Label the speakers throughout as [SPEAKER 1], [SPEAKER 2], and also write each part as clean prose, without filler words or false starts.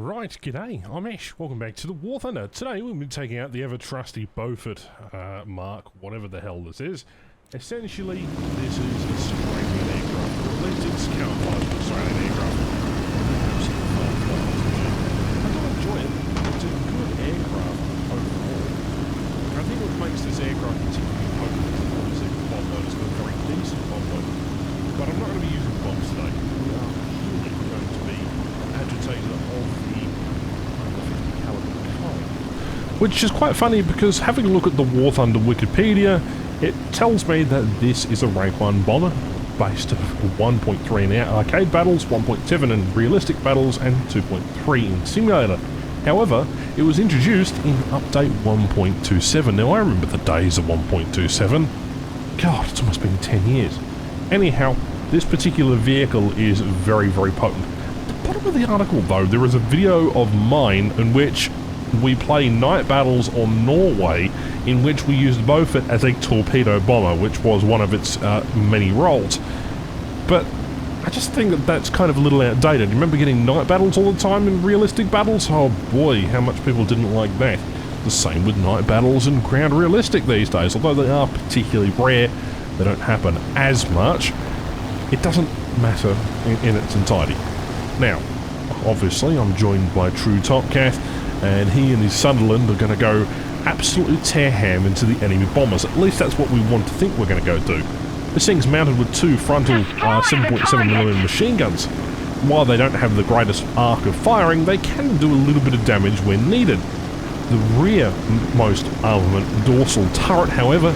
[SPEAKER 1] Right, g'day, I'm Ash, welcome back to the War Thunder. Today we'll be taking out the ever-trusty Beaufort Mark, whatever the hell this is. Essentially, this is a Australian aircraft, or at least it's camouflaged as Australian aircraft. I do enjoy it. It's a good aircraft overall. I think what makes this aircraft particularly potent is obviously the bomb load. It's got a very decent bomb load. But I'm not going to be using bombs today. We are purely going to be agitator of the 50 caliber kind. Which is quite funny because having a look at the War Thunder Wikipedia, it tells me that this is a Rank 1 bomber based of 1.3 in arcade battles, 1.7 in realistic battles, and 2.3 in simulator. However, it was introduced in update 1.27. Now I remember the days of 1.27. God, it's almost been 10 years. Anyhow, this particular vehicle is very, very potent. At the bottom of the article though, there is a video of mine in which we play night battles on Norway, in which we used Beaufort as a torpedo bomber, which was one of its many roles. But I just think that that's kind of a little outdated. You remember getting night battles all the time in realistic battles? Oh boy, how much people didn't like that. The same with night battles in ground realistic these days, although they are particularly rare, they don't happen as much. It doesn't matter in its entirety. Now, obviously I'm joined by True Topcat, and he and his Sunderland are going to go absolutely tear ham into the enemy bombers. At least that's what we want to think we're going to go do. This thing's mounted with two frontal 7.7mm machine guns. While they don't have the greatest arc of firing, they can do a little bit of damage when needed. The rearmost armament dorsal turret, however,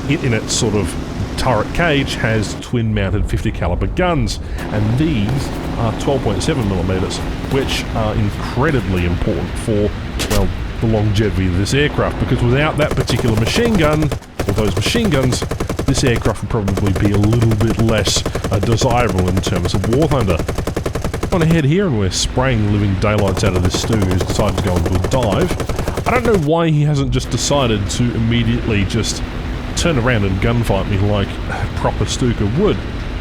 [SPEAKER 1] in its sort of turret cage, has twin-mounted 50 caliber guns, and these are 12.7mm, which are incredibly important for, well, the longevity of this aircraft, because without that particular machine gun, or those machine guns, this aircraft would probably be a little bit less desirable in terms of War Thunder. On ahead here, and we're spraying the living daylights out of this Stu who's decided to go into a dive. I don't know why he hasn't just decided to immediately just turn around and gunfight me like a proper Stuka would.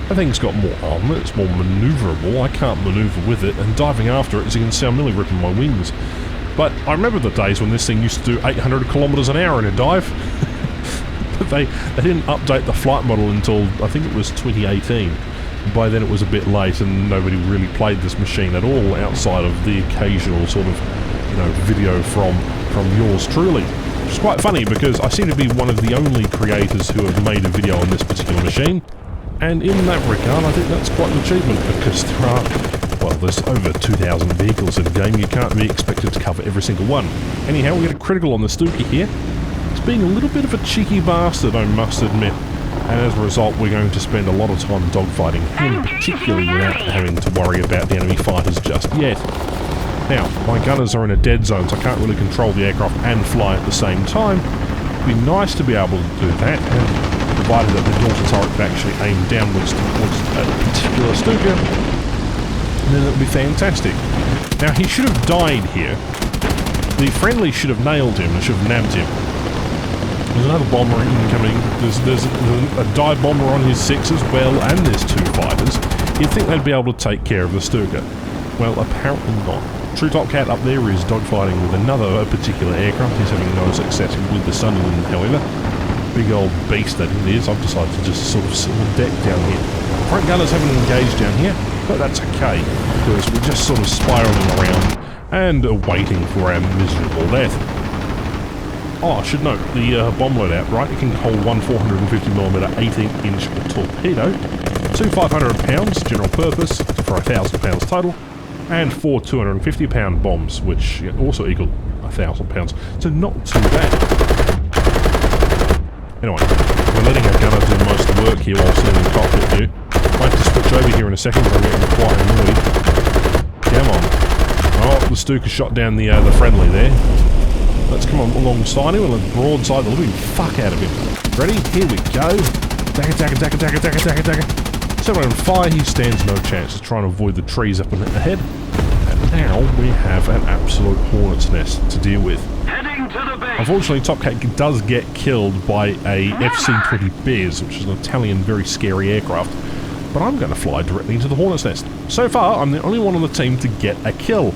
[SPEAKER 1] That thing's got more armor, it's more manoeuvrable, I can't manoeuvre with it, and diving after it, as you can see, I'm nearly ripping my wings. But I remember the days when this thing used to do 800 kilometers an hour in a dive. But they didn't update the flight model until, I think it was 2018. By then it was a bit late and nobody really played this machine at all outside of the occasional sort of, you know, video from yours truly. Which is quite funny because I seem to be one of the only creators who have made a video on this particular machine. And in that regard, I think that's quite an achievement because there are, well, there's over 2,000 vehicles in the game. You can't be expected to cover every single one. Anyhow, we get a critical on the Stuka here. It's being a little bit of a cheeky bastard, I must admit. And as a result, we're going to spend a lot of time dogfighting him, particularly without having to worry about the enemy fighters just yet. Now, my gunners are in a dead zone, so I can't really control the aircraft and fly at the same time. It'd be nice to be able to do that, and provided that the dorsal turret could actually aim downwards towards a particular Stuka, then it would be fantastic. Now, he should have died here. The friendly should have nailed him and should have nabbed him. There's another bomber incoming. There's a dive bomber on his 6 as well, and there's two fighters. You'd think they'd be able to take care of the Stuka. Well, apparently not. True Topcat up there is dogfighting with another particular aircraft. He's having no success with the Sunderland, however. Big old beast that it is. I've decided to just sort of sit on the deck down here. Front gunners haven't engaged down here, but that's okay, because we're just sort of spiralling around and waiting for our miserable death. Oh, I should note, the bomb loadout, right? It can hold one 450mm 18-inch torpedo, two 500-pounds general purpose for 1,000 pounds total, and four 250-pound bombs, which also equal 1,000 pounds. So not too bad. Anyway, we're letting our gunner do most of the work here while sitting in the cockpit view. I have to switch over here in a second because I'm getting quite annoyed. Come on. Oh, the Stuka shot down the friendly there. Let's come on alongside him and let's broadside the living fuck out of him. Ready? Here we go. Dagger. Set on fire, he stands no chance. He's trying to avoid the trees up ahead. And now we have an absolute hornet's nest to deal with.
[SPEAKER 2] Heading to the base.
[SPEAKER 1] Unfortunately, Topcat does get killed by a FC-20 Bears, which is an Italian very scary aircraft. But I'm going to fly directly into the hornet's nest. So far, I'm the only one on the team to get a kill.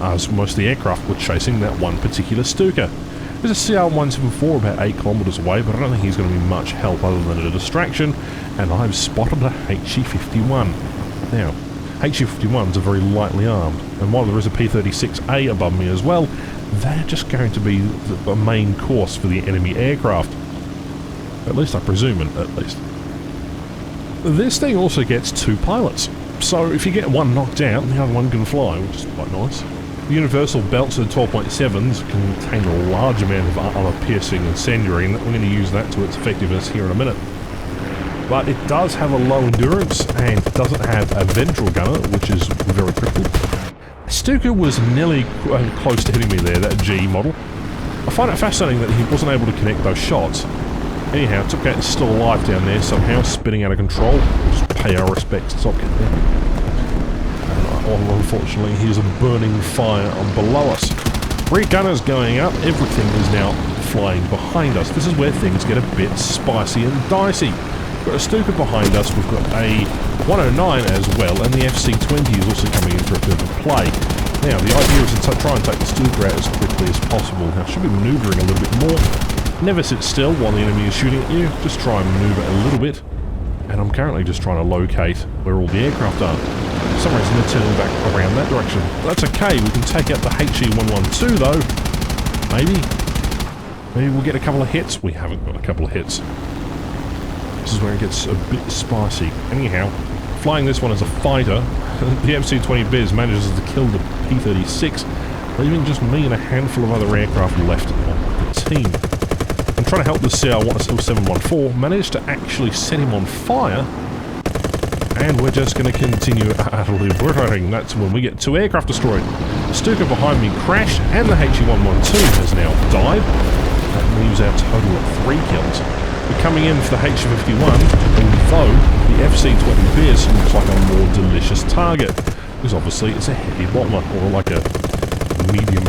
[SPEAKER 1] as most of the aircraft were chasing that one particular Stuka. There's a CR-174 about 8 kilometres away, but I don't think he's going to be much help other than a distraction, and I've spotted a HE-51. Now, HE-51s are very lightly armed, and while there is a P-36A above me as well, they're just going to be the main course for the enemy aircraft. At least I presume it, at least. This thing also gets 2 pilots, so if you get one knocked out, the other one can fly, which is quite nice. The universal belts of the 12.7s contain a large amount of armor-piercing incendiary, and we're going to use that to its effectiveness here in a minute. But it does have a low endurance, and it doesn't have a ventral gunner, which is very critical. Stuka was nearly close to hitting me there, that G model. I find it fascinating that he wasn't able to connect those shots. Anyhow, Topcat is still alive down there, somehow spinning out of control. We'll just pay our respects to Topcat there. Unfortunately, here's a burning fire below us. Rear gunner's going up, everything is now flying behind us. This is where things get a bit spicy and dicey. We've got a Stuka behind us, we've got a 109 as well, and the FC-20 is also coming in for a bit of a play. Now, the idea is to try and take the Stuka out as quickly as possible. Now, I should be manoeuvring a little bit more. Never sit still while the enemy is shooting at you, just try and maneuver a little bit. And I'm currently just trying to locate where all the aircraft are. For some reason they're turning back around that direction. But that's okay, we can take out the HE-112 though. Maybe we'll get a couple of hits. We haven't got a couple of hits. This is where it gets a bit spicy. Anyhow, flying this one as a fighter, the FC-20 Biz manages to kill the P-36, leaving just me and a handful of other aircraft left on the team. I'm trying to help the CR-714, managed to actually set him on fire, and we're just going to continue utterly obliterating. That's when we get 2 aircraft destroyed. The Stuka behind me crashed, and the HE-112 has now died. That leaves our total at 3 kills. We're coming in for the HE-51, although the FC-20 Biz looks like a more delicious target, because obviously it's a heavy bomber, or like a medium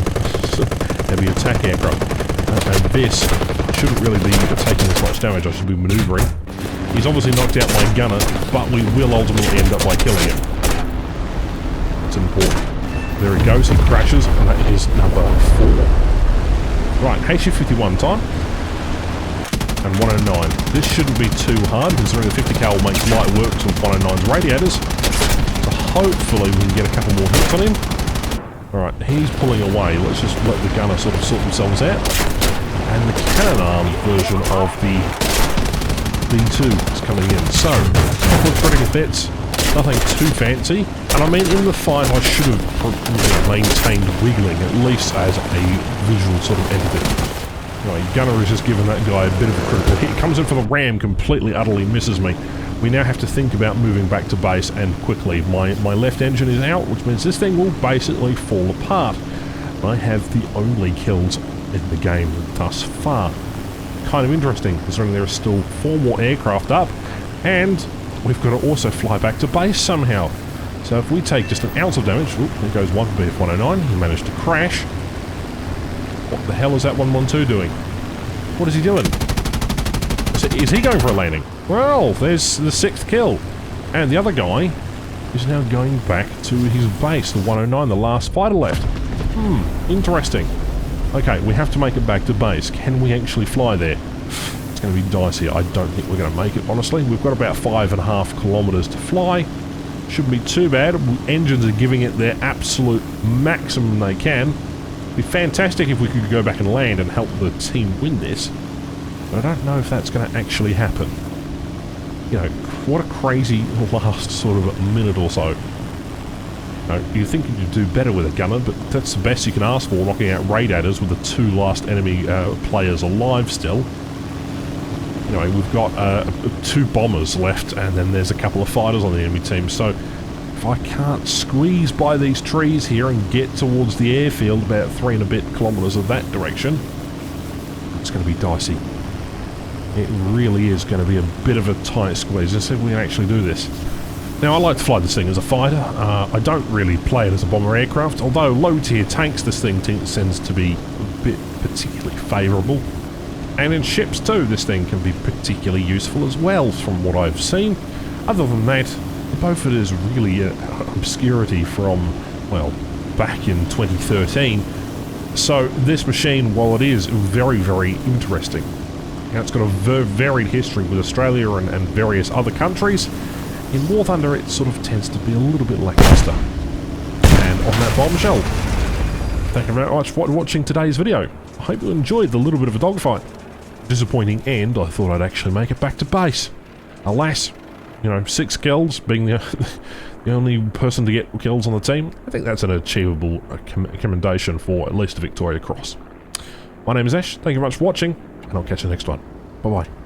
[SPEAKER 1] heavy attack aircraft. And this shouldn't really be taking as much damage, I should be manoeuvring. He's obviously knocked out my gunner, but we will ultimately end up by killing him. It's important. There he goes, he crashes, and that is number 4. Right, HE-51 time. And 109. This shouldn't be too hard, considering the 50 cal makes light work of 109's radiators. So hopefully we can get a couple more hits on him. Alright, he's pulling away. Let's just let the gunner sort of sort themselves out. And the cannon arm version of the B2 is coming in. So, a couple of critical hits, nothing too fancy. And I mean, in the fight I should have maintained wiggling, at least as a visual sort of entity. Anyway, gunner is just giving that guy a bit of a critical hit. Comes in for the ram, completely, utterly misses me. We now have to think about moving back to base, and quickly. My left engine is out, which means this thing will basically fall apart. I have the only kills in the game thus far. Kind of interesting, considering there are still 4 more aircraft up, and we've got to also fly back to base somehow. So if we take just an ounce of damage, there goes one BF-109, he managed to crash. What the hell is that 112 doing? What is he doing? Is he going for a landing? Well, there's the 6th kill. And the other guy is now going back to his base, the 109, the last fighter left. Interesting. Okay, we have to make it back to base. Can we actually fly there? It's going to be dicey. I don't think we're going to make it, honestly. We've got about 5.5 kilometers to fly. Shouldn't be too bad. Engines are giving it their absolute maximum they can. It'd be fantastic if we could go back and land and help the team win this. But I don't know if that's going to actually happen. You know, what a crazy last sort of minute or so. You think you'd do better with a gunner, but that's the best you can ask for, knocking out radiators with the 2 last enemy players alive still. Anyway, we've got 2 bombers left, and then there's a couple of fighters on the enemy team, so if I can't squeeze by these trees here and get towards the airfield, about 3 and a bit kilometers of that direction, it's going to be dicey. It really is going to be a bit of a tight squeeze. Let's see if we can actually do this. Now, I like to fly this thing as a fighter. I don't really play it as a bomber aircraft, although low-tier tanks this thing tends to be a bit particularly favourable. And in ships too, this thing can be particularly useful as well, from what I've seen. Other than that, the Beaufort is really obscurity from, well, back in 2013. So this machine, while it is very, very interesting, it's got a varied history with Australia and various other countries. In War Thunder, it sort of tends to be a little bit lackluster. And on that bombshell, thank you very much for watching today's video. I hope you enjoyed the little bit of a dogfight. Disappointing end, I thought I'd actually make it back to base. Alas, 6 kills, being the only person to get kills on the team, I think that's an achievable commendation for at least a Victoria Cross. My name is Ash, thank you very much for watching, and I'll catch you next one. Bye-bye.